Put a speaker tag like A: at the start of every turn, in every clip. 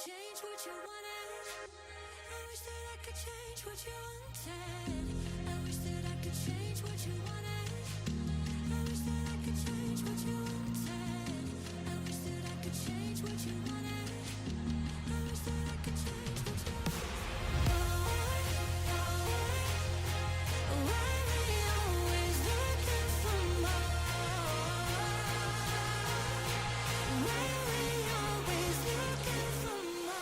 A: change what you wanted. I wish that I could change what you wanted. I wish that I could change what you wanted. I wish that I could change what you wanted. I wish that I could change what you wanted. I wish that I could change what you wanted. Why we always looking for more? Why we always looking for more? Why we always looking for more?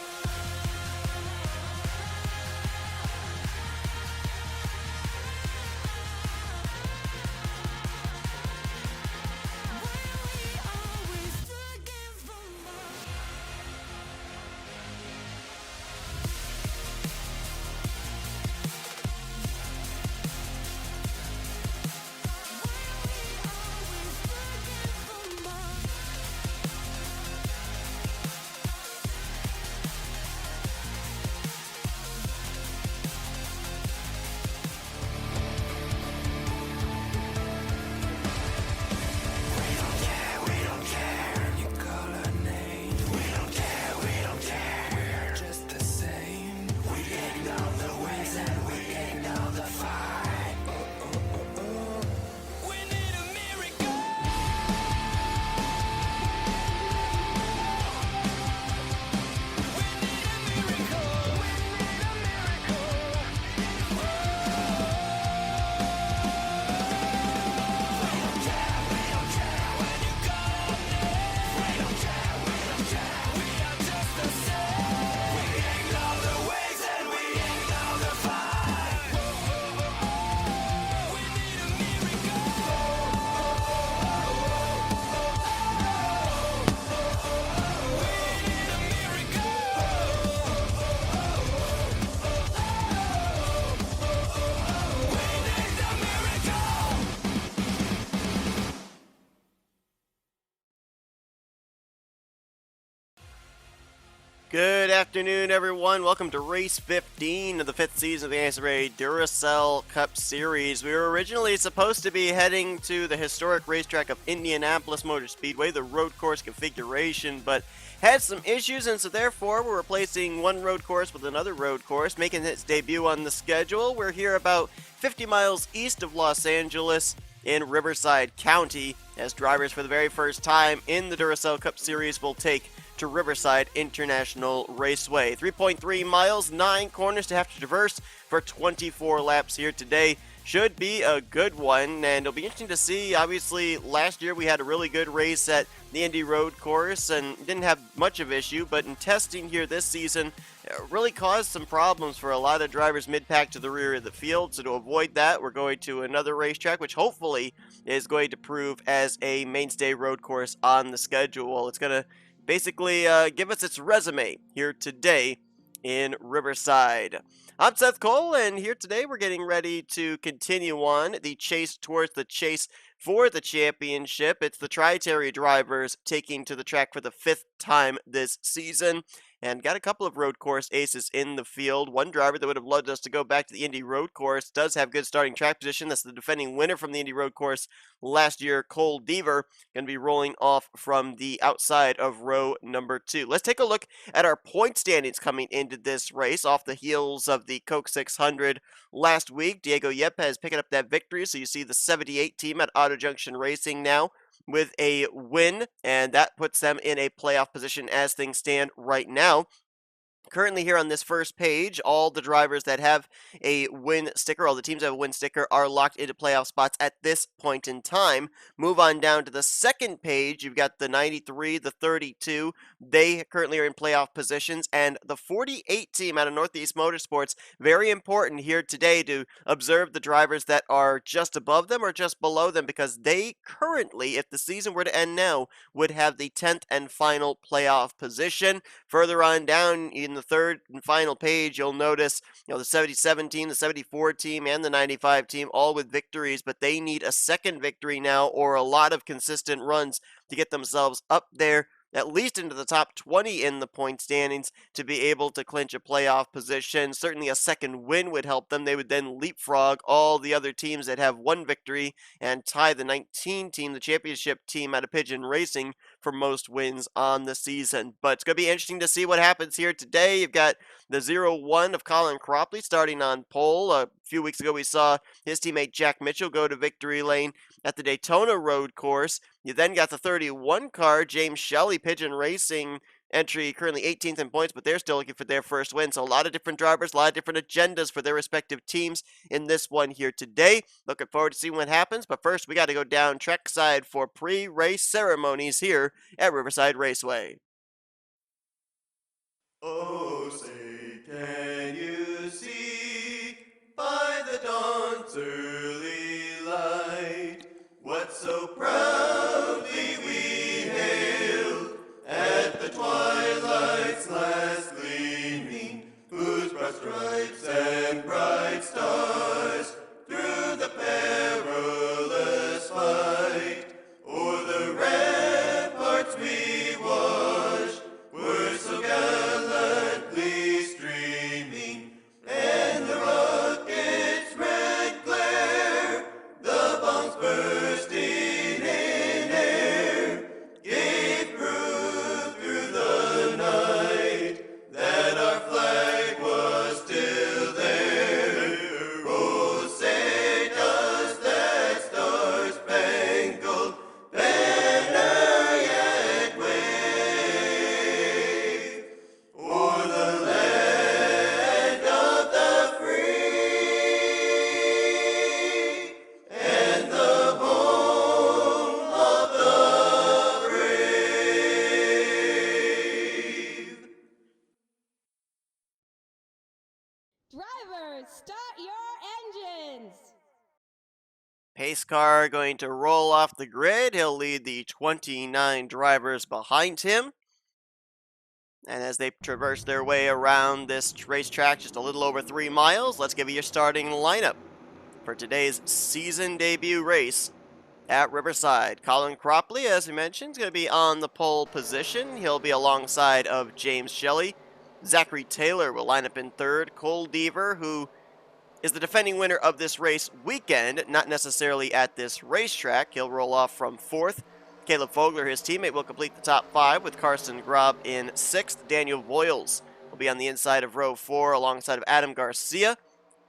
B: Good afternoon, everyone. Welcome to Race 15 of the 5th season of the NNSCRA Duracell Cup Series. We were originally supposed to be heading to the historic racetrack of Indianapolis Motor Speedway, the road course configuration, but had some issues, and so therefore we're replacing one road course with another road course, making its debut on the schedule. We're here about 50 miles east of Los Angeles in Riverside County, as drivers for the very first time in the Duracell Cup Series will take to Riverside International Raceway. 3.3 miles, 9 corners to have to traverse for 24 laps here today. Should be a good one, and it'll be interesting to see. Obviously, last year we had a really good race at the Indy Road Course and didn't have much of issue, but in testing here this season, it really caused some problems for a lot of drivers mid-pack to the rear of the field. So to avoid that, we're going to another racetrack, which hopefully is going to prove as a mainstay road course on the schedule. It's going to basically give us its resume here today in Riverside. I'm Seth Cole, and here today we're getting ready to continue on the chase towards the chase for the championship. It's the Tri-Terry drivers taking to the track for the 5th time this season, and got a couple of road course aces in the field. One driver that would have loved us to go back to the Indy Road Course does have good starting track position. That's the defending winner from the Indy Road Course last year, Cole Deaver, going to be rolling off from the outside of row number 2. Let's take a look at our point standings coming into this race off the heels of the Coke 600 last week. Diego Yepes picking up that victory, so you see the 78 team at Auto Junction Racing now with a win, and that puts them in a playoff position as things stand right now. Currently here on this first page, all the drivers that have a win sticker, all the teams that have a win sticker, are locked into playoff spots at this point in time. Move on down to the second page. You've got the 93, the 32. They currently are in playoff positions. And the 48 team out of Northeast Motorsports, very important here today to observe the drivers that are just above them or just below them, because they currently, if the season were to end now, would have the 10th and final playoff position. Further on down in the third and final page, you'll notice, the 77 team, the 74 team, and the 95 team, all with victories, but they need a second victory now or a lot of consistent runs to get themselves up there, at least into the top 20 in the point standings, to be able to clinch a playoff position. Certainly a second win would help them. They would then leapfrog all the other teams that have one victory and tie the 19 team, the championship team out of Pigeon Racing, for most wins on the season. But it's going to be interesting to see what happens here today. You've got the 0-1 of Colin Cropley starting on pole. A few weeks ago, we saw his teammate Jack Mitchell go to victory lane at the Daytona Road Course. You then got the 31 car, James Shelley, Pigeon Racing entry, currently 18th in points, but they're still looking for their first win. So a lot of different drivers, a lot of different agendas for their respective teams in this one here today. Looking forward to seeing what happens, but first we got to go down trackside for pre-race ceremonies here at Riverside Raceway. Oh, say, can you see by the dawn's early light what so proudly we hailed at the twilight's last gleaming, whose broad stripes and bright stars through the perilous fight o'er the ramparts we watched were so gallantly streaming, and the rocket's red glare, the bombs bursting in air, gave proof through the night that our flag was still there. Oh, say does that star-spangled banner yet wave o'er the land of the free and the home of the brave?
C: Drivers, start your engines!
B: Pace car going to roll off the grid. He'll lead the 29 drivers behind him. And as they traverse their way around this racetrack, just a little over 3 miles, let's give you your starting lineup for today's season debut race at Riverside. Colin Cropley, as we mentioned, is going to be on the pole position. He'll be alongside of James Shelley. Zachary Taylor will line up in third. Cole Deaver, who is the defending winner of this race weekend, not necessarily at this racetrack. He'll roll off from fourth. Caleb Fogler, his teammate, will complete the top 5 with Carson Grob in 6th. Daniel Voiles will be on the inside of row 4 alongside of Adam Garcia.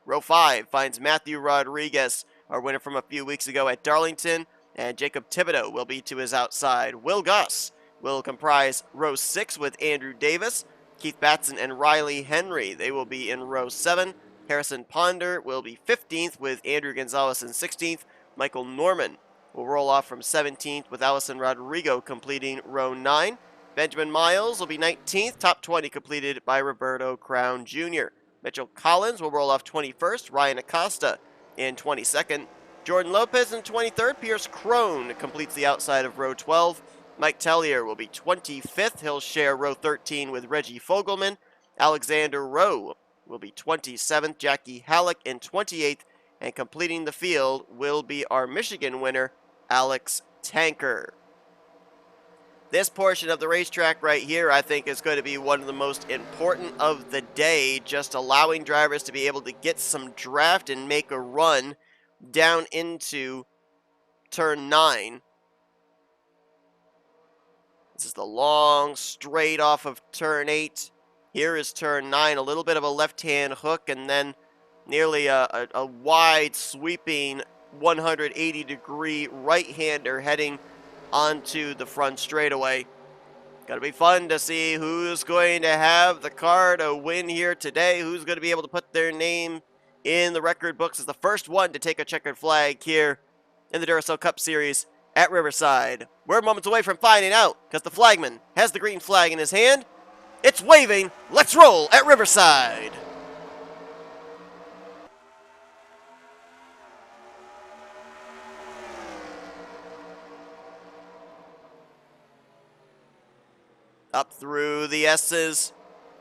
B: Row 5 finds Matthew Rodriguez, our winner from a few weeks ago at Darlington, and Jacob Thibodeau will be to his outside. Will Gus will comprise row 6 with Andrew Davis. Keith Batson and Riley Henry, they will be in row 7. Harrison Ponder will be 15th with Andrew Gonzalez in 16th. Michael Norman will roll off from 17th with Allison Rodrigo completing row 9. Benjamin Miles will be 19th, top 20 completed by Roberto Crown Jr. Mitchell Collins will roll off 21st, Ryan Acosta in 22nd. Jordan Lopez in 23rd, Pierce Crone completes the outside of row 12. Mike Tellier will be 25th, he'll share row 13 with Reggie Fogelman. Alexander Rowe will be 27th, Jackie Halleck in 28th, and completing the field will be our Michigan winner, Alex Tanker. This portion of the racetrack right here, I think, is going to be one of the most important of the day, just allowing drivers to be able to get some draft and make a run down into turn 9. This is the long straight off of turn 8. Here is turn 9, a little bit of a left-hand hook, and then nearly a wide sweeping 180-degree right-hander heading onto the front straightaway. Got to be fun to see who's going to have the car to win here today, who's going to be able to put their name in the record books as the first one to take a checkered flag here in the Duracell Cup Series at Riverside. We're moments away from finding out because the flagman has the green flag in his hand. It's waving. Let's roll at Riverside. Up through the S's,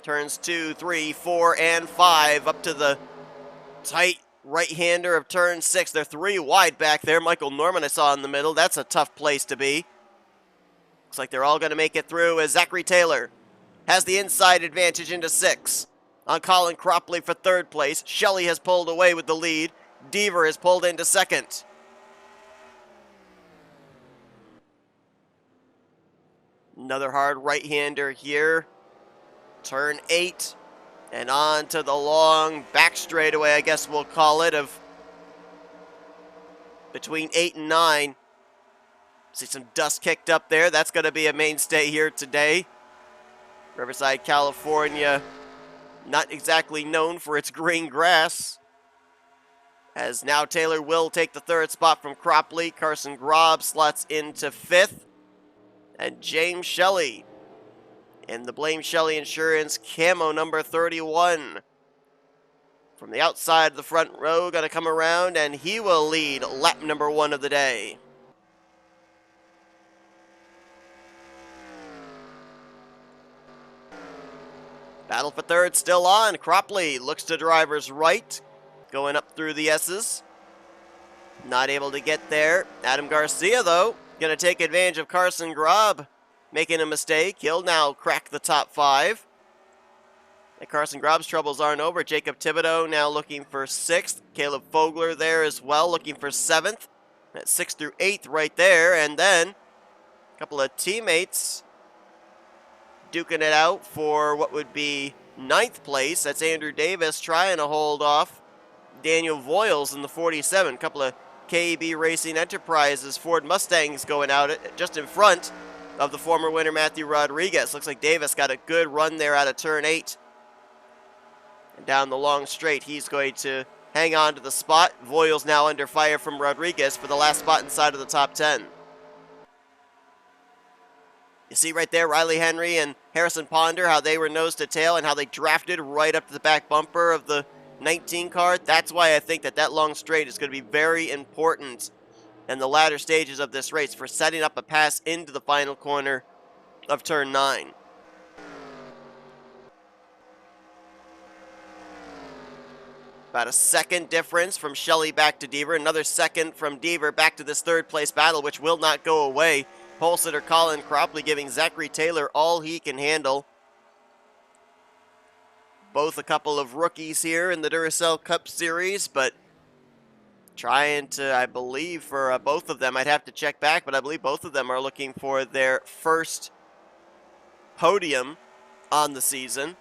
B: turns 2, 3, 4, and 5, up to the tight right-hander of turn 6. They're 3 wide back there. Michael Norman I saw in the middle. That's a tough place to be. Looks like they're all going to make it through as Zachary Taylor has the inside advantage into 6. On Colin Cropley for 3rd place. Shelley has pulled away with the lead. Deaver has pulled into 2nd. Another hard right-hander here. Turn 8. And on to the long back straightaway, I guess we'll call it, of between 8 and 9. See some dust kicked up there. That's going to be a mainstay here today. Riverside, California, not exactly known for its green grass. As now Taylor will take the third spot from Cropley. Carson Grob slots into 5th. And James Shelley in the Blame Shelley Insurance camo number 31. From the outside of the front row, going to come around, and he will lead lap number 1 of the day. Battle for third still on. Cropley looks to driver's right, going up through the S's. Not able to get there. Adam Garcia, though, going to take advantage of Carson Grob making a mistake. He'll now crack the top 5. And Carson Grob's troubles aren't over. Jacob Thibodeau now looking for 6th. Caleb Fogler there as well, looking for 7th. That's 6th through 8th right there. And then a couple of teammates duking it out for what would be 9th place. That's Andrew Davis trying to hold off Daniel Voiles in the 47. A couple of KEB Racing Enterprises Ford Mustangs going out just in front of the former winner Matthew Rodriguez. Looks like Davis got a good run there out of turn 8. And down the long straight, he's going to hang on to the spot. Voiles now under fire from Rodriguez for the last spot inside of the top 10. You see right there, Riley Henry and Harrison Ponder, how they were nose to tail and how they drafted right up to the back bumper of the 19 car. That's why I think that long straight is going to be very important in the latter stages of this race for setting up a pass into the final corner of turn 9. About a second difference from Shelley back to Deaver. Another second from Deaver back to this third place battle, which will not go away. Pole sitter Colin Cropley giving Zachary Taylor all he can handle. Both a couple of rookies here in the Duracell Cup Series, but trying to, I believe, for both of them, I'd have to check back, but I believe both of them are looking for their first podium on the season.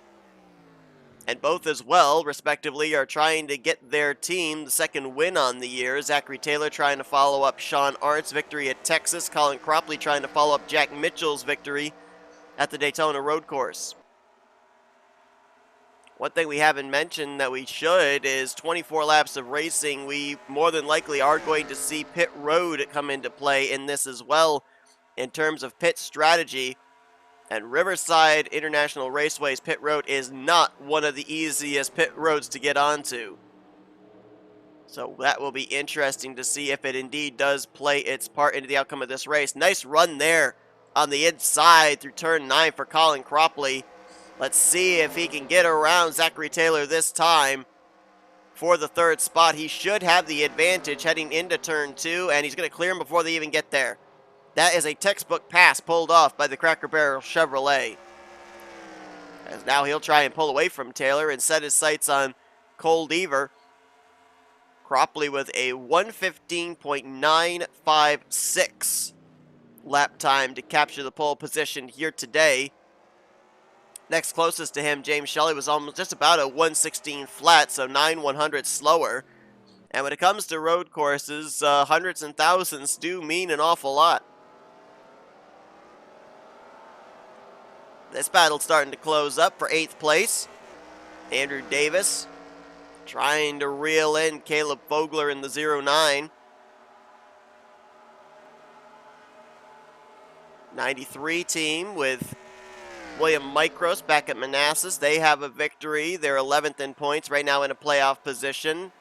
B: And both as well, respectively, are trying to get their team the second win on the year. Zachary Taylor trying to follow up Sean Arndt's victory at Texas. Colin Cropley trying to follow up Jack Mitchell's victory at the Daytona Road Course. One thing we haven't mentioned that we should is 24 laps of racing. We more than likely are going to see pit road come into play in this as well in terms of pit strategy. And Riverside International Raceway's pit road is not one of the easiest pit roads to get onto. So that will be interesting to see if it indeed does play its part into the outcome of this race. Nice run there on the inside through turn 9 for Colin Cropley. Let's see if he can get around Zachary Taylor this time for the third spot. He should have the advantage heading into turn 2, and he's going to clear him before they even get there. That is a textbook pass pulled off by the Cracker Barrel Chevrolet. As now he'll try and pull away from Taylor and set his sights on Cole Deaver. Cropley with a 1:15.956 lap time to capture the pole position here today. Next closest to him, James Shelley, was almost just about a 1:16 flat, so 9/100 slower. And when it comes to road courses, hundreds and thousands do mean an awful lot. This battle's starting to close up for 8th place. Andrew Davis trying to reel in Caleb Fogler in the 09. 93 team with William Micros back at Manassas. They have a victory. They're 11th in points, right now in a playoff position.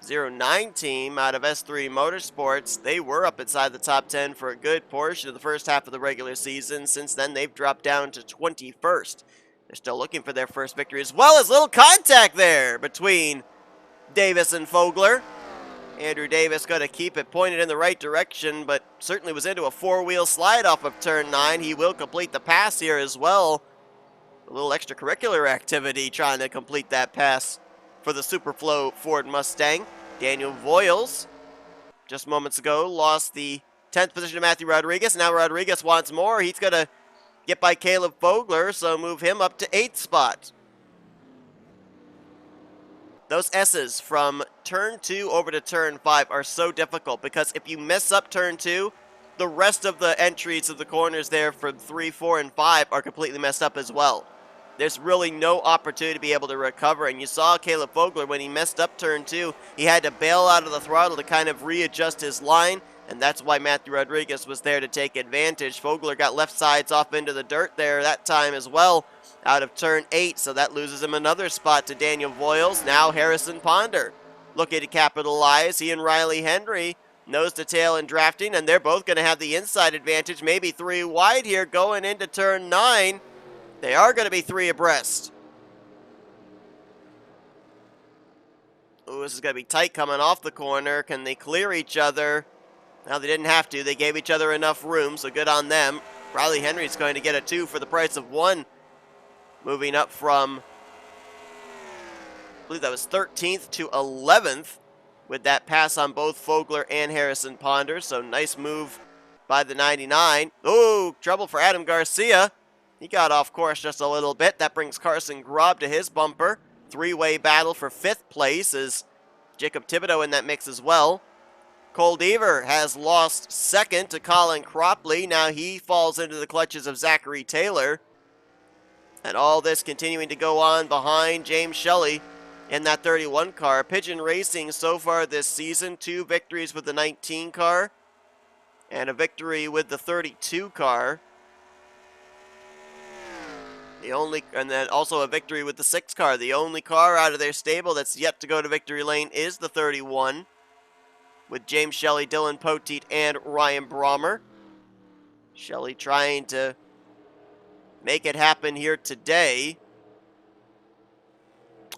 B: 09 team out of S3 Motorsports, they were up inside the top 10 for a good portion of the first half of the regular season. Since then, they've dropped down to 21st. They're still looking for their first victory, as well as little contact there between Davis and Fogler. Andrew Davis going to keep it pointed in the right direction, but certainly was into a four-wheel slide off of turn 9. He will complete the pass here as well. A little extracurricular activity trying to complete that pass for the Superflow Ford Mustang. Daniel Voiles, just moments ago, lost the 10th position to Matthew Rodriguez. Now Rodriguez wants more. He's going to get by Caleb Fogler, so move him up to 8th spot. Those S's from turn 2 over to turn 5 are so difficult because if you mess up turn 2, the rest of the entries of the corners there for 3, 4, and 5 are completely messed up as well. There's really no opportunity to be able to recover, and you saw Caleb Fogler when he messed up turn 2, he had to bail out of the throttle to kind of readjust his line, and that's why Matthew Rodriguez was there to take advantage. Fogler got left sides off into the dirt there that time as well, out of turn 8, so that loses him another spot to Daniel Voiles. Now Harrison Ponder looking to capitalize. He and Riley Henry nose to tail in drafting, and they're both going to have the inside advantage, maybe 3 wide here going into turn 9. They are going to be 3 abreast. Ooh, this is going to be tight coming off the corner. Can they clear each other? Now they didn't have to. They gave each other enough room, so good on them. Riley Henry's going to get a 2 for the price of 1. Moving up from, I believe that was 13th to 11th with that pass on both Fogler and Harrison Ponder. So nice move by the 99. Ooh, trouble for Adam Garcia. He got off course just a little bit. That brings Carson Grob to his bumper. 3-way battle for 5th place is Jacob Thibodeau in that mix as well. Cole Deaver has lost 2nd to Colin Cropley. Now he falls into the clutches of Zachary Taylor. And all this continuing to go on behind James Shelley in that 31 car. Pigeon Racing so far this season, 2 victories with the 19 car and a victory with the 32 car. And then also a victory with the 6 car. The only car out of their stable that's yet to go to victory lane is the 31, with James Shelley, Dylan Poteet, and Ryan Brommer. Shelley trying to make it happen here today.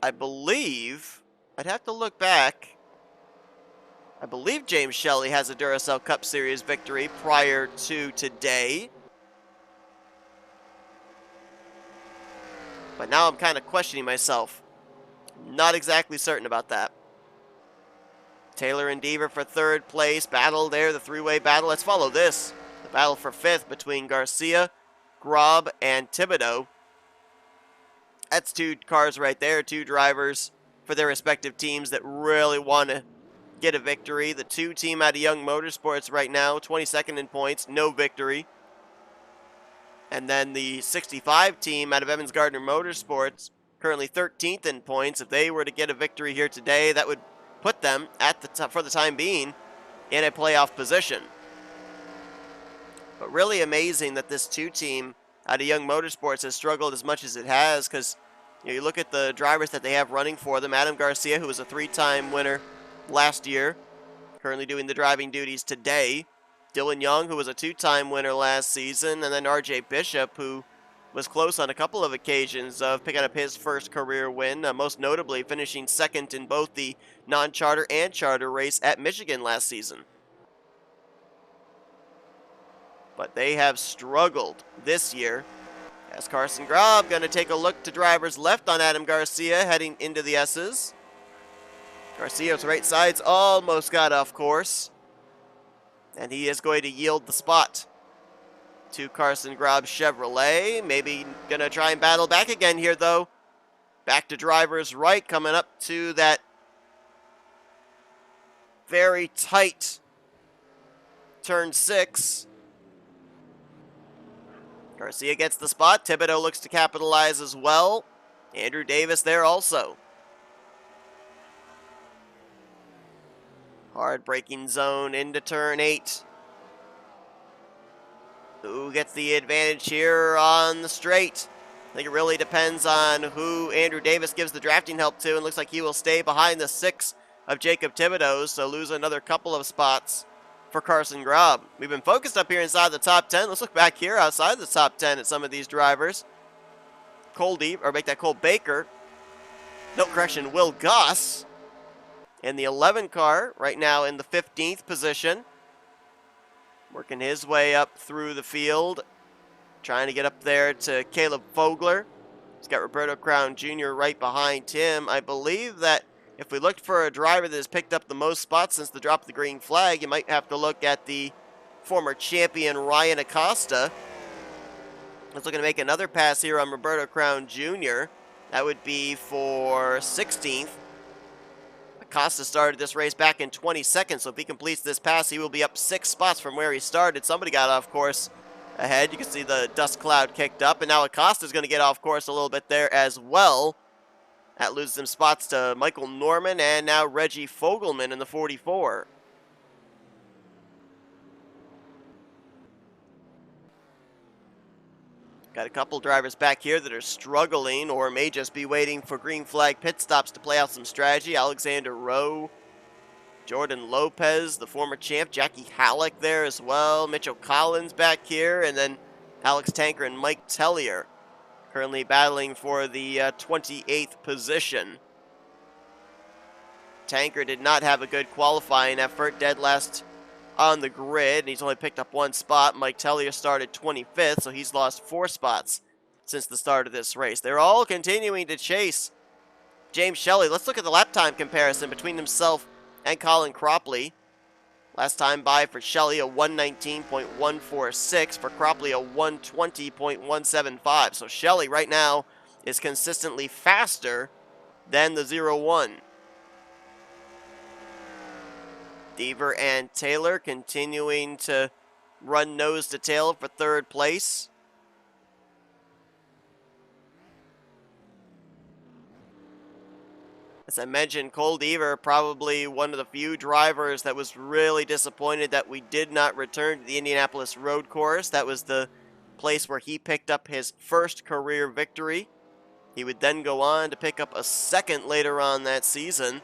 B: I believe, I'd have to look back. I believe James Shelley has a Duracell Cup Series victory prior to today. But now I'm kind of questioning myself. Not exactly certain about that. Taylor and Deaver for 3rd place. Battle there, the 3-way battle. Let's follow this. The battle for 5th between Garcia, Grob, and Thibodeau. That's 2 cars right there, 2 drivers for their respective teams that really want to get a victory. The 2 team out of Young Motorsports right now, 22nd in points, no victory. And then the 65 team out of Evans Gardner Motorsports, currently 13th in points. If they were to get a victory here today, that would put them, at the for the time being, in a playoff position. But really amazing that this 2 team out of Young Motorsports has struggled as much as it has, because you look at the drivers that they have running for them. Adam Garcia, who was a 3-time winner last year, currently doing the driving duties today. Dylan Young, who was a 2-time winner last season, and then RJ Bishop, who was close on a couple of occasions of picking up his first career win, most notably finishing 2nd in both the non-charter and charter race at Michigan last season. But they have struggled this year. As Carson Grob going to take a look to drivers left on Adam Garcia heading into the S's. Garcia's right side's almost got off course. And he is going to yield the spot to Carson Grob's Chevrolet. Maybe going to try and battle back again here, though. Back to driver's right, coming up to that very tight turn 6. Garcia gets the spot. Thibodeau looks to capitalize as well. Andrew Davis there also. Hard braking zone into turn 8. Who gets the advantage here on the straight? I think it really depends on who Andrew Davis gives the drafting help to, and looks like he will stay behind the 6 of Jacob Thibodeau, so lose another couple of spots for Carson Grob. We've been focused up here inside the top 10. Let's look back here outside the top 10 at some of these drivers. Cole Baker. No, correction, Will Goss in the 11 car, right now in the 15th position. Working his way up through the field, trying to get up there to Caleb Fogler. He's got Roberto Crown Jr. right behind him. I believe that if we looked for a driver that has picked up the most spots since the drop of the green flag, you might have to look at the former champion Ryan Acosta is looking to make another pass here on Roberto Crown Jr. That would be for 16th. Acosta started this race back in 22nd, so if he completes this pass, he will be up 6 spots from where he started. Somebody got off course ahead. You can see the dust cloud kicked up, and now Acosta's going to get off course a little bit there as well. That loses some spots to Michael Norman and now Reggie Fogelman in the 44. Got a couple drivers back here that are struggling or may just be waiting for green flag pit stops to play out some strategy. Alexander Rowe, Jordan Lopez, the former champ, Jackie Halleck there as well, Mitchell Collins back here, and then Alex Tanker and Mike Tellier currently battling for the 28th position. Tanker did not have a good qualifying effort, dead last on the grid, and he's only picked up 1 spot. Mike Tellier started 25th, so he's lost 4 spots since the start of this race. They're all continuing to chase James Shelley. Let's look at the lap time comparison between himself and Colin Cropley. Last time by for Shelley, a 119.146. For Cropley, a 120.175. So Shelley right now is consistently faster than the 0-1. Deaver and Taylor continuing to run nose to tail for 3rd place. As I mentioned, Cole Deaver, probably one of the few drivers that was really disappointed that we did not return to the Indianapolis Road Course. That was the place where he picked up his first career victory. He would then go on to pick up a 2nd later on that season,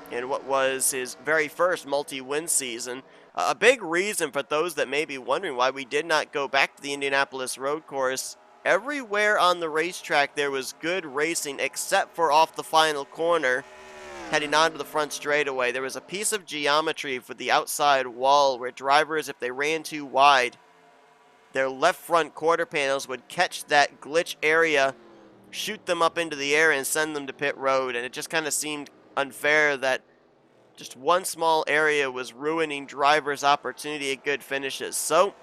B: in what was his very first multi-win season. A big reason for those that may be wondering why we did not go back to the Indianapolis Road Course, everywhere on the racetrack there was good racing except for off the final corner heading onto the front straightaway. There was a piece of geometry for the outside wall where drivers, if they ran too wide, their left front quarter panels would catch that glitch area, shoot them up into the air, and send them to pit road. And it just kind of seemed unfair that just one small area was ruining drivers' opportunity at good finishes. So,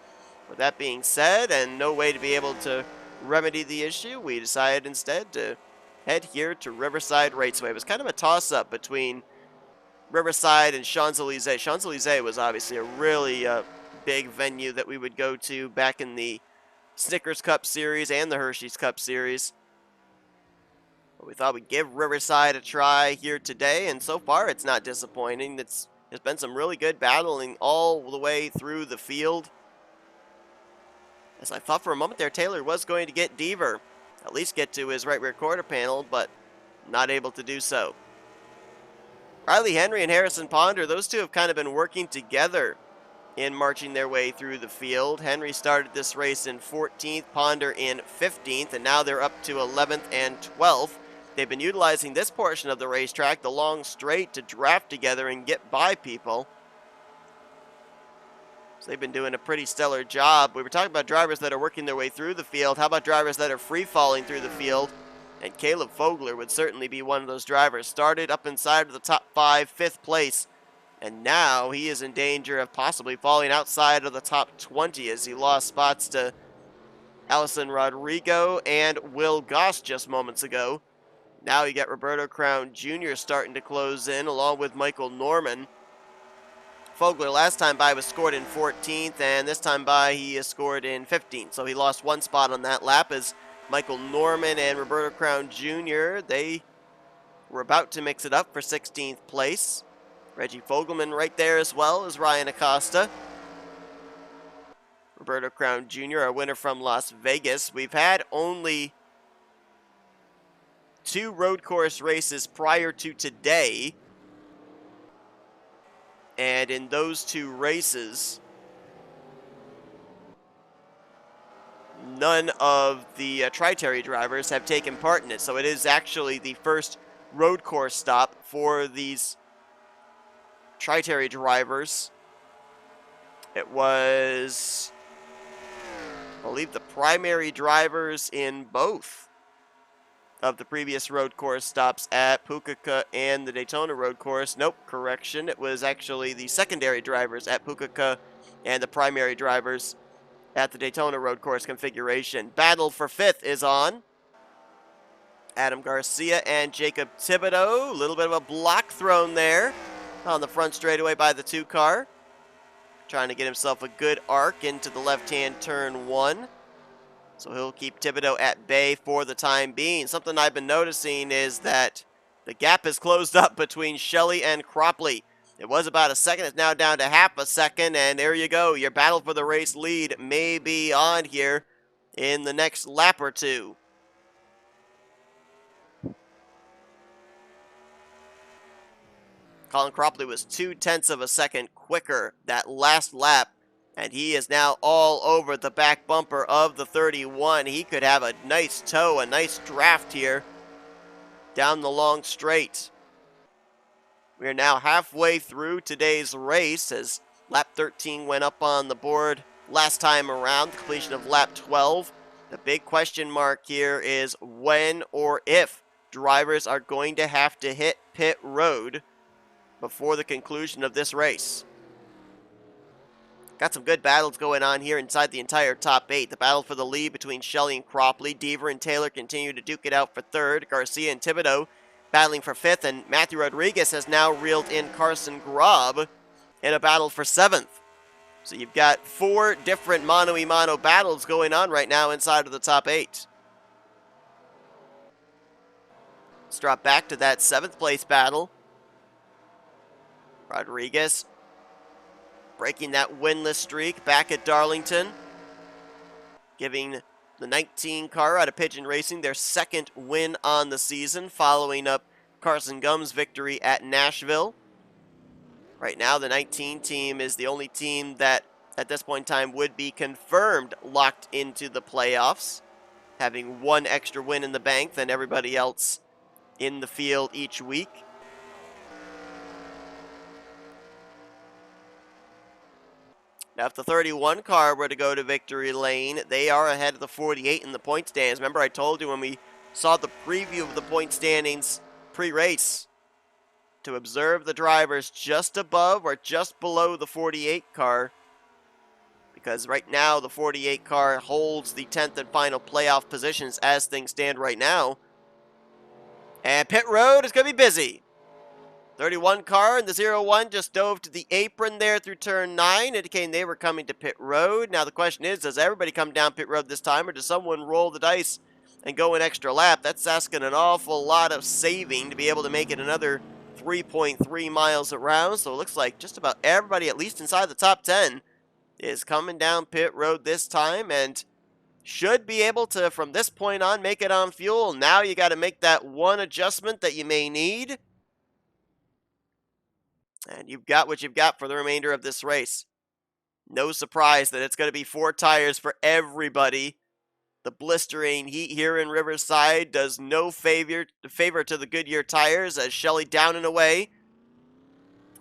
B: with that being said, and no way to be able to remedy the issue, we decided instead to head here to Riverside Raceway. It was kind of a toss-up between Riverside and Champs-Élysées. Champs-Élysées was obviously a really big venue that we would go to back in the Snickers Cup Series and the Hershey's Cup Series. We thought we'd give Riverside a try here today, and so far it's not disappointing. There's been some really good battling all the way through the field. As I thought for a moment there, Taylor was going to get Deaver, at least get to his right rear quarter panel, but not able to do so. Riley Henry and Harrison Ponder, those two have kind of been working together in marching their way through the field. Henry started this race in 14th, Ponder in 15th, and now they're up to 11th and 12th. They've been utilizing this portion of the racetrack, the long straight, to draft together and get by people. So they've been doing a pretty stellar job. We were talking about drivers that are working their way through the field. How about drivers that are free-falling through the field? And Caleb Fogler would certainly be one of those drivers. Started up inside of the top 5, 5th place. And now he is in danger of possibly falling outside of the top 20 as he lost spots to Allison Rodrigo and Will Goss just moments ago. Now you got Roberto Crown Jr. starting to close in along with Michael Norman. Fogler last time by was scored in 14th, and this time by he is scored in 15th. So he lost 1 spot on that lap as Michael Norman and Roberto Crown Jr., they were about to mix it up for 16th place. Reggie Fogelman right there as well as Ryan Acosta. Roberto Crown Jr., our winner from Las Vegas. We've had only 2 road course races prior to today. And in those 2 races, none of the Tri-Terry drivers have taken part in it. So it is actually the first road course stop for these Tri-Terry drivers. It was, I believe, the primary drivers in both of the previous road course stops at Pukaka and the Daytona road course. Nope, correction. It was actually the secondary drivers at Pukaka and the primary drivers at the Daytona road course configuration. Battle for 5th is on. Adam Garcia and Jacob Thibodeau. A little bit of a block thrown there on the front straightaway by the 2 car. Trying to get himself a good arc into the left-hand turn 1. So he'll keep Thibodeau at bay for the time being. Something I've been noticing is that the gap is closed up between Shelley and Cropley. It was about a second. It's now down to half a second. And there you go. Your battle for the race lead may be on here in the next lap or two. Colin Cropley was 0.2 of a second quicker that last lap. And he is now all over the back bumper of the 31. He could have a nice tow, a nice draft here down the long straight. We are now halfway through today's race as lap 13 went up on the board last time around, the completion of lap 12. The big question mark here is when or if drivers are going to have to hit pit road before the conclusion of this race. Got some good battles going on here inside the entire top 8. The battle for the lead between Shelley and Cropley. Deaver and Taylor continue to duke it out for 3rd. Garcia and Thibodeau battling for 5th. And Matthew Rodriguez has now reeled in Carson Grob in a battle for 7th. So you've got 4 different mano-a-mano battles going on right now inside of the top 8. Let's drop back to that 7th place battle. Rodriguez breaking that winless streak back at Darlington, giving the 19 car out of Pigeon Racing their 2nd win on the season, following up Carson Gumb's victory at Nashville. Right now, the 19 team is the only team that, at this point in time, would be confirmed locked into the playoffs, having 1 extra win in the bank than everybody else in the field each week. Now, if the 31 car were to go to victory lane, they are ahead of the 48 in the point standings. Remember, I told you when we saw the preview of the point standings pre-race to observe the drivers just above or just below the 48 car, because right now the 48 car holds the 10th and final playoff positions as things stand right now. And pit road is going to be busy. 31 car and the 0-1 just dove to the apron there through turn 9, indicating they were coming to pit road. Now the question is, does everybody come down pit road this time, or does someone roll the dice and go an extra lap? That's asking an awful lot of saving to be able to make it another 3.3 miles around. So it looks like just about everybody, at least inside the top 10, is coming down pit road this time and should be able to, from this point on, make it on fuel. Now you got to make that one adjustment that you may need. And you've got what you've got for the remainder of this race. No surprise that it's going to be 4 tires for everybody. The blistering heat here in Riverside does no favor to the Goodyear tires as Shelley down and away.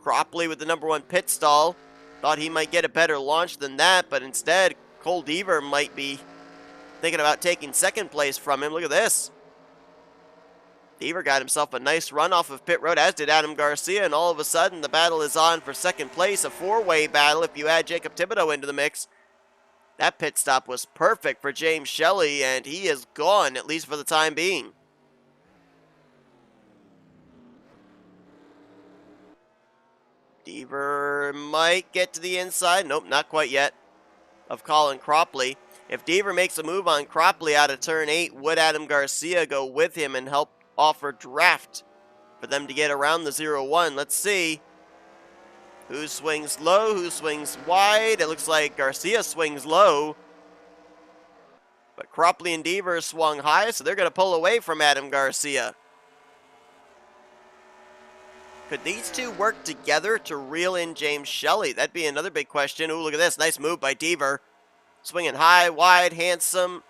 B: Cropley with the number 1 pit stall. Thought he might get a better launch than that, but instead Cole Deaver might be thinking about taking 2nd place from him. Look at this. Deaver got himself a nice run off of pit road, as did Adam Garcia, and all of a sudden the battle is on for 2nd place. A 4-way battle if you add Jacob Thibodeau into the mix. That pit stop was perfect for James Shelley, and he is gone, at least for the time being. Deaver might get to the inside. Nope, not quite yet, of Colin Cropley. If Deaver makes a move on Cropley out of turn 8, would Adam Garcia go with him and help offer draft for them to get around the 0-1? Let's see. Who swings low? Who swings wide? It looks like Garcia swings low. But Cropley and Deaver swung high, so they're going to pull away from Adam Garcia. Could these two work together to reel in James Shelley? That'd be another big question. Ooh, look at this. Nice move by Deaver. Swinging high, wide, handsome.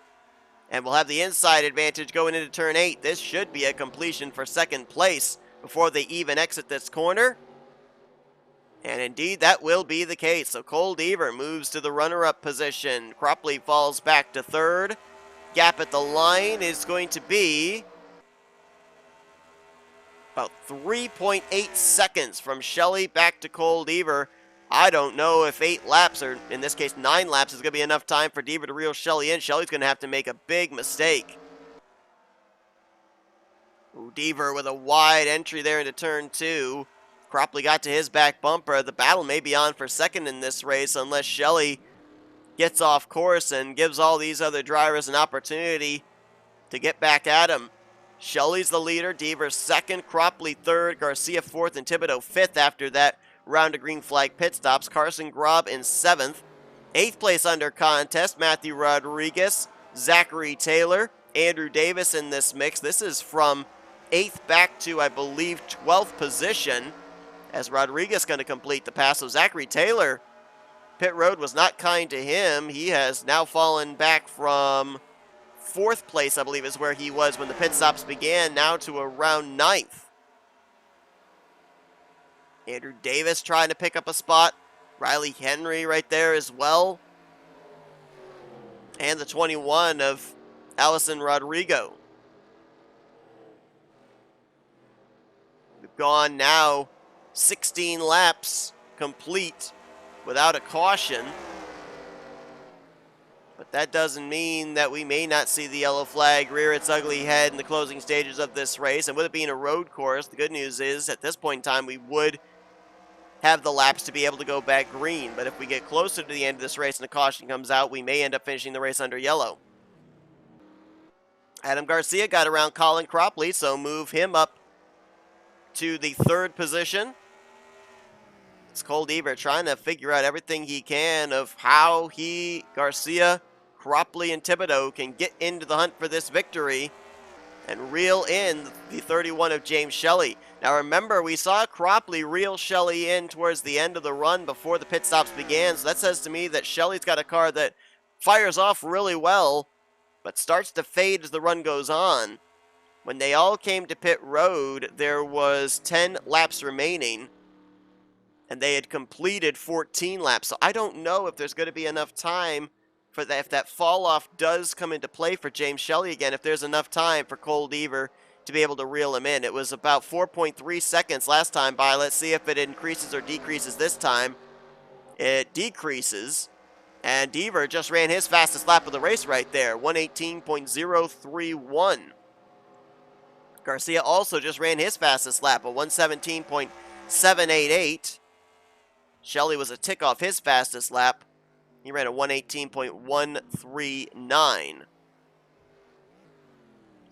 B: And we'll have the inside advantage going into turn 8. This should be a completion for 2nd place before they even exit this corner. And indeed, that will be the case. So Cole Deaver moves to the runner-up position. Cropley falls back to 3rd. Gap at the line is going to be About 3.8 seconds from Shelley back to Cole Deaver. I don't know if 8 laps, or in this case 9 laps, is going to be enough time for Deaver to reel Shelley in. Shelley's going to have to make a big mistake. Ooh, Deaver with a wide entry there into turn 2. Cropley got to his back bumper. The battle may be on for second in this race unless Shelley gets off course and gives all these other drivers an opportunity to get back at him. Shelley's the leader, Deaver second, Cropley third, Garcia fourth, and Thibodeau fifth after that round of green flag pit stops. Carson Grob in seventh. Eighth place under contest, Matthew Rodriguez, Zachary Taylor, Andrew Davis in this mix. This is from 8th back to, I believe, 12th position, as Rodriguez going to complete the pass. So Zachary Taylor, pit road was not kind to him. He has now fallen back from 4th place, I believe, is where he was when the pit stops began, now to around 9th. Andrew Davis trying to pick up a spot. Riley Henry right there as well. And the 21 of Allison Rodrigo. We've gone now 16 laps complete without a caution. But that doesn't mean that we may not see the yellow flag rear its ugly head in the closing stages of this race. And with it being a road course, the good news is at this point in time we would have the laps to be able to go back green. But if we get closer to the end of this race and a caution comes out, we may end up finishing the race under yellow. Adam Garcia got around Colin Cropley, so move him up to the 3rd position. It's Cole Deaver trying to figure out everything he can of how he, Garcia, Cropley, and Thibodeau can get into the hunt for this victory and reel in the 31 of James Shelley. Now remember, we saw Cropley reel Shelley in towards the end of the run before the pit stops began, so that says to me that Shelley's got a car that fires off really well, but starts to fade as the run goes on. When they all came to pit road, there was 10 laps remaining, and they had completed 14 laps. So I don't know if there's going to be enough time for that. If that fall off does come into play for James Shelley again, if there's enough time for Cole Deaver to be able to reel him in. It was about 4.3 seconds last time by. Let's see if it increases or decreases this time. It decreases, and Deaver just ran his fastest lap of the race right there, 118.031. Garcia also just ran his fastest lap, a 117.788. Shelley was a tick off his fastest lap. He ran a 118.139.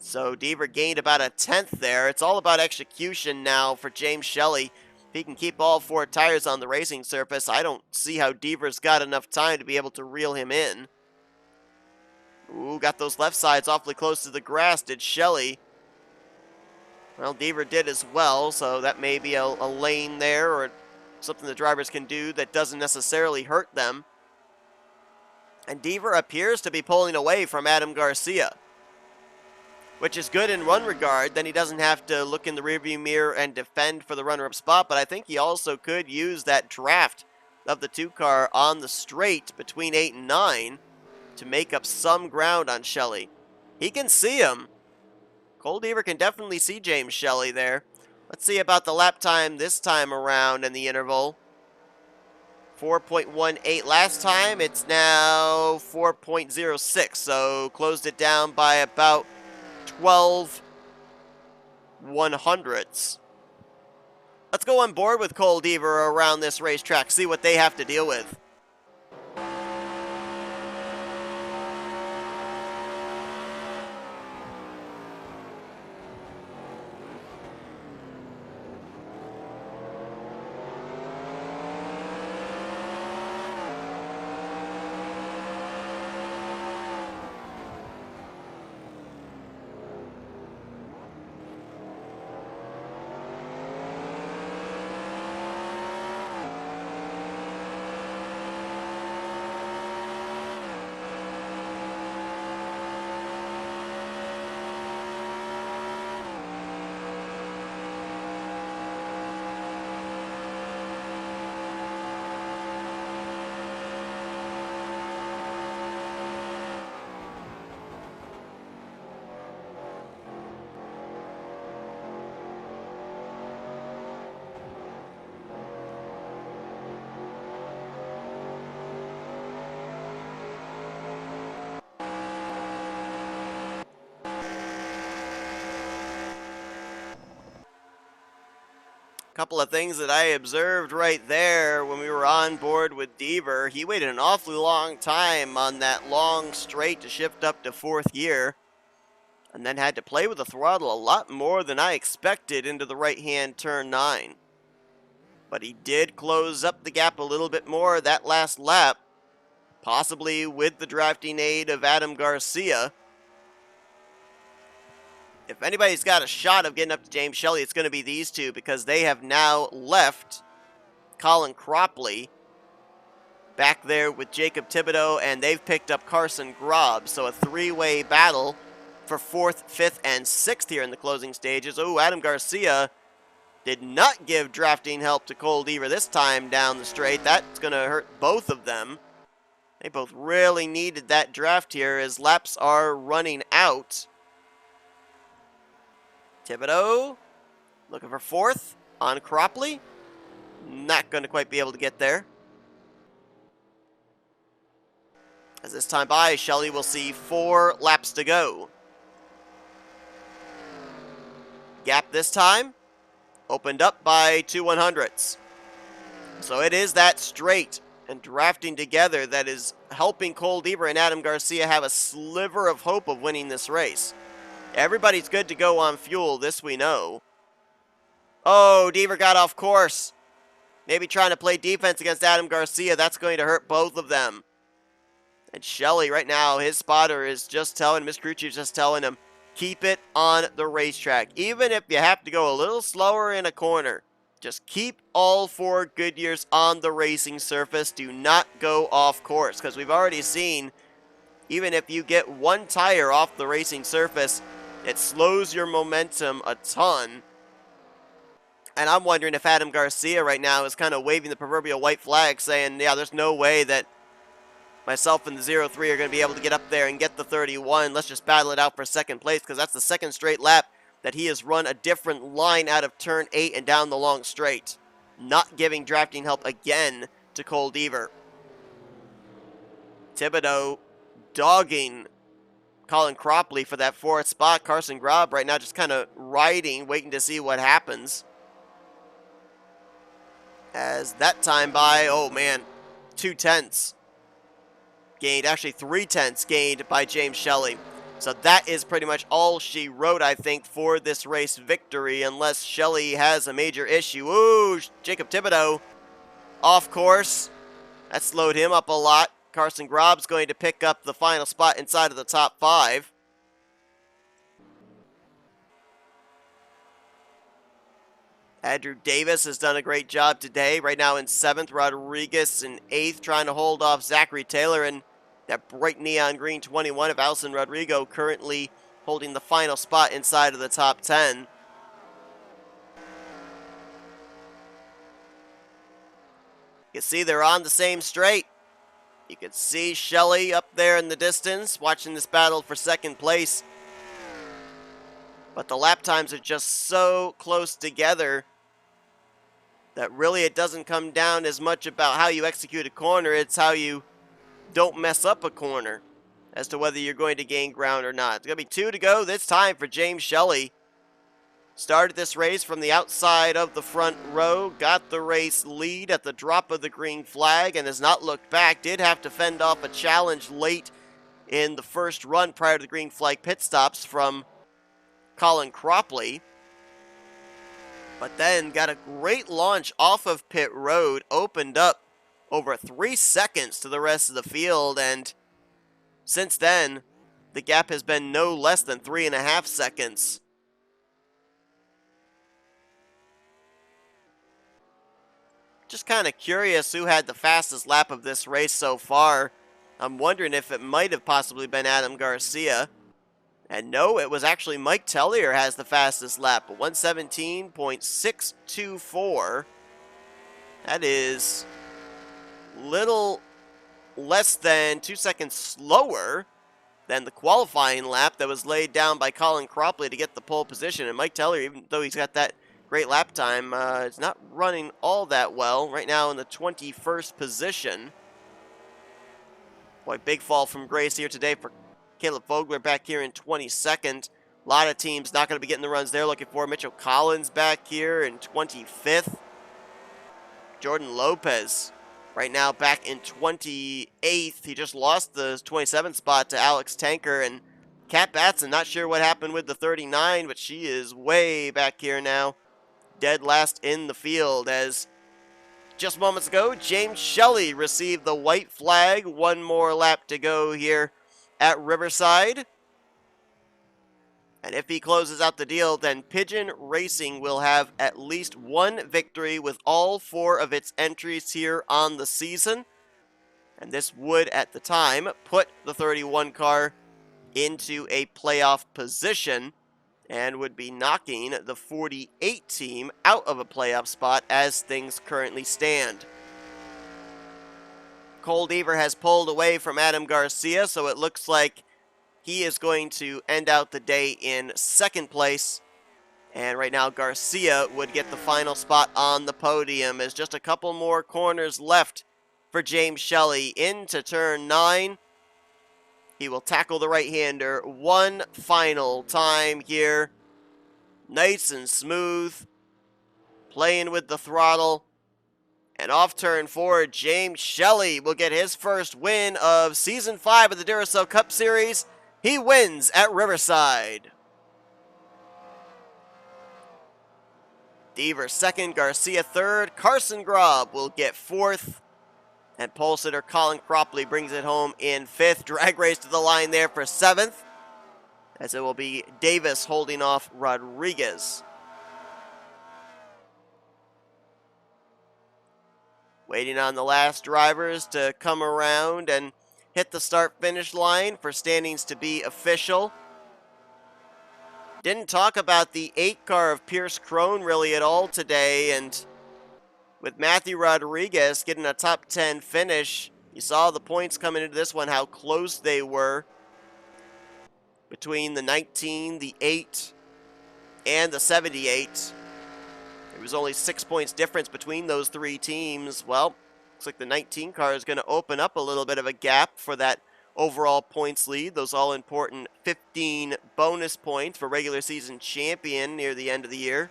B: So Deaver gained about a 10th there. It's all about execution now for James Shelley. If he can keep all 4 tires on the racing surface, I don't see how Deaver's got enough time to be able to reel him in. Ooh, got those left sides awfully close to the grass, did Shelley. Well, Deaver did as well, so that may be a lane there or something the drivers can do that doesn't necessarily hurt them. And Deaver appears to be pulling away from Adam Garcia, which is good in one regard. Then he doesn't have to look in the rearview mirror and defend for the runner-up spot, but I think he also could use that draft of the 2-car on the straight between 8 and 9 to make up some ground on Shelley. He can see him. Cole Deaver can definitely see James Shelley there. Let's see about the lap time this time around in the interval. 4.18 last time. It's now 4.06, so closed it down by about 12 100ths. Let's go on board with Cole Deaver around this racetrack, see what they have to deal with. couple of things that I observed right there when we were on board with Deaver. He waited an awfully long time on that long straight to shift up to 4th gear, and then had to play with the throttle a lot more than I expected into the right-hand turn 9. But he did close up the gap a little bit more that last lap, possibly with the drafting aid of Adam Garcia. If anybody's got a shot of getting up to James Shelley, it's going to be these two, because they have now left Colin Cropley back there with Jacob Thibodeau, and they've picked up Carson Grobb. So a three-way battle for 4th, 5th, and 6th here in the closing stages. Oh, Adam Garcia did not give drafting help to Cole Deaver this time down the straight. That's going to hurt both of them. They both really needed that draft here as laps are running out. Thibodeau looking for 4th on Cropley. Not going to quite be able to get there. As this time by, Shelley will see 4 laps to go. Gap this time opened up by 2 100ths. So it is that straight and drafting together that is helping Cole Deaver and Adam Garcia have a sliver of hope of winning this race. Everybody's good to go on fuel, this we know. Oh, Deaver got off course. Maybe trying to play defense against Adam Garcia. That's going to hurt both of them. And Shelley right now, his spotter is just telling, Miss Crucci is just telling him, keep it on the racetrack. Even if you have to go a little slower in a corner, just keep all 4 Goodyears on the racing surface. Do not go off course, because we've already seen, even if you get 1 tire off the racing surface, it slows your momentum a ton. And I'm wondering if Adam Garcia right now is kind of waving the proverbial white flag, saying, yeah, there's no way that myself and the 03 are going to be able to get up there and get the 31. Let's just battle it out for 2nd place, because that's the 2nd straight lap that he has run a different line out of turn 8 and down the long straight. Not giving drafting help again to Cole Deaver. Thibodeau dogging Colin Cropley for that 4th spot. Carson Grobb right now just kind of riding, waiting to see what happens. As that time by, oh man, 2 tenths gained, actually 3 tenths gained by James Shelley. So that is pretty much all she wrote, I think, for this race victory, unless Shelley has a major issue. Ooh, Jacob Thibodeau off course. That slowed him up a lot. Carson Grobb's going to pick up the final spot inside of the top 5. Andrew Davis has done a great job today. Right now in 7th, Rodriguez in 8th, trying to hold off Zachary Taylor and that bright neon green 21 of Alison Rodrigo, currently holding the final spot inside of the top 10. You can see they're on the same straight. You can see Shelley up there in the distance watching this battle for 2nd place. But the lap times are just so close together that really it doesn't come down as much about how you execute a corner. It's how you don't mess up a corner as to whether you're going to gain ground or not. It's going to be 2 to go this time for James Shelley. Started this race from the outside of the front row, got the race lead at the drop of the green flag, and has not looked back. Did have to fend off a challenge late in the first run prior to the green flag pit stops from Colin Cropley. But then got a great launch off of pit road, opened up over 3 seconds to the rest of the field, and since then, the gap has been no less than 3.5 seconds. Just kind of curious who had the fastest lap of this race so far. I'm wondering if it might have possibly been Adam Garcia. And no, it was actually Mike Tellier has the fastest lap, 117.624. That is little less than 2 seconds slower than the qualifying lap that was laid down by Colin Cropley to get the pole position. And Mike Tellier, even though he's got that great lap time, is not running all that well. Right now in the 21st position. Boy, big fall from grace here today for Caleb Vogler back here in 22nd. A lot of teams not going to be getting the runs they're looking for. Mitchell Collins back here in 25th. Jordan Lopez right now back in 28th. He just lost the 27th spot to Alex Tanker. And Kat Batson, not sure what happened with the 39, but she is way back here now. Dead last in the field, as just moments ago, James Shelley received the white flag. One more lap to go here at Riverside. And if he closes out the deal, then Pigeon Racing will have at least one victory with all 4 of its entries here on the season. And this would, at the time, put the 31 car into a playoff position and would be knocking the 48 team out of a playoff spot as things currently stand. Cole Deaver has pulled away from Adam Garcia, so it looks like he is going to end out the day in second place. And right now, Garcia would get the final spot on the podium. There's just a couple more corners left for James Shelley into turn 9. He will tackle the right-hander one final time here. Nice and smooth. Playing with the throttle. And off turn 4, James Shelley will get his first win of Season 5 of the Duracell Cup Series. He wins at Riverside. Deaver second, Garcia third. Carson Grob will get 4th. And pole sitter Colin Cropley brings it home in 5th. Drag race to the line there for 7th, as it will be Davis holding off Rodriguez. Waiting on the last drivers to come around and hit the start-finish line for standings to be official. Didn't talk about the 8 car of Pierce Crone really at all today, and with Matthew Rodriguez getting a top 10 finish, you saw the points coming into this one, how close they were between the 19, the 8, and the 78. There was only 6 points difference between those 3 teams. Well, looks like the 19 car is going to open up a little bit of a gap for that overall points lead. Those all-important 15 bonus points for regular season champion near the end of the year,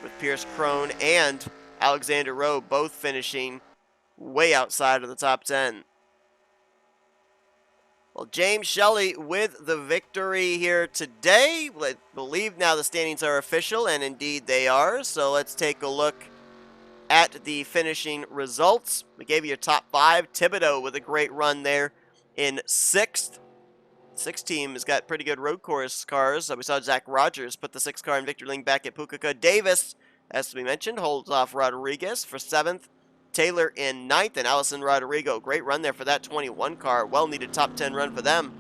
B: with Pierce Crone and Alexander Rowe both finishing way outside of the top 10. Well, James Shelley with the victory here today. I believe now the standings are official, and indeed they are. So let's take a look at the finishing results. We gave you your top 5. Thibodeau with a great run there in 6th. 6 team has got pretty good road course cars. We saw Zach Rogers put the 6 car in Victor Ling back at Pucaca. Davis, as we mentioned, holds off Rodriguez for 7th. Taylor in 9th, and Allison Rodrigo. Great run there for that 21 car. Well-needed top 10 run for them,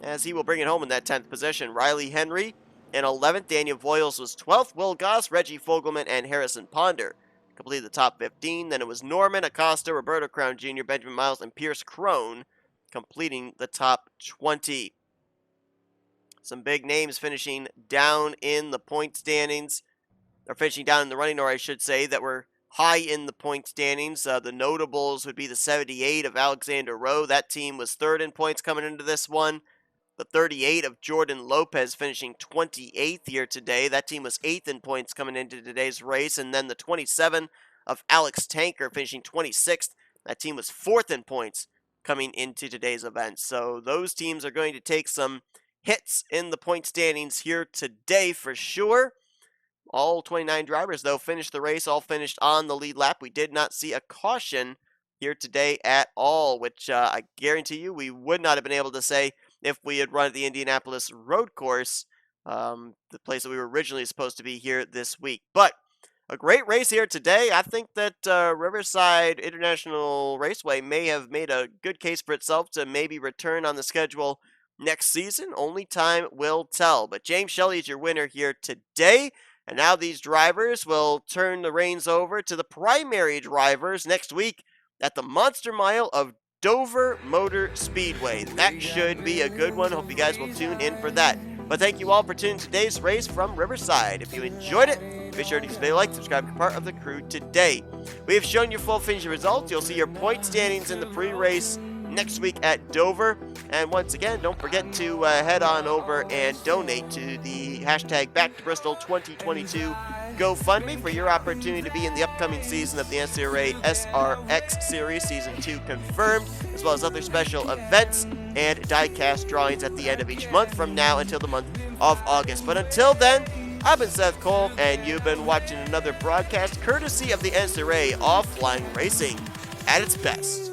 B: as he will bring it home in that 10th position. Riley Henry in 11th. Daniel Voiles was 12th. Will Goss, Reggie Fogelman, and Harrison Ponder completed the top 15. Then it was Norman Acosta, Roberto Crown Jr., Benjamin Miles, and Pierce Crone completing the top 20. Some big names finishing down in the point standings, or finishing down in the running order, I should say, that were high in the point standings. The notables would be the 78 of Alexander Rowe. That team was 3rd in points coming into this one. The 38 of Jordan Lopez finishing 28th here today. That team was 8th in points coming into today's race. And then the 27 of Alex Tanker finishing 26th. That team was 4th in points coming into today's event. So those teams are going to take some hits in the point standings here today for sure. All 29 drivers, though, finished the race, all finished on the lead lap. We did not see a caution here today at all, which I guarantee you we would not have been able to say if we had run at the Indianapolis road course, the place that we were originally supposed to be here this week. But a great race here today. I think that Riverside International Raceway may have made a good case for itself to maybe return on the schedule next season. Only time will tell. But James Shelley is your winner here today. And now these drivers will turn the reins over to the primary drivers next week at the Monster Mile of Dover Motor Speedway. That should be a good one. Hope you guys will tune in for that. But thank you all for tuning in to today's race from Riverside. If you enjoyed it, be sure to give a like, subscribe, be part of the crew today. We have shown you full finishing results. You'll see your point standings in the pre-race next week at Dover. And once again, don't forget to head on over and donate to the hashtag Back to Bristol 2022 GoFundMe for your opportunity to be in the upcoming season of the NCRA SRX Series Season 2 confirmed, as well as other special events and diecast drawings at the end of each month from now until the month of August. But until then, I've been Seth Cole, and you've been watching another broadcast courtesy of the NCRA Offline Racing at its best.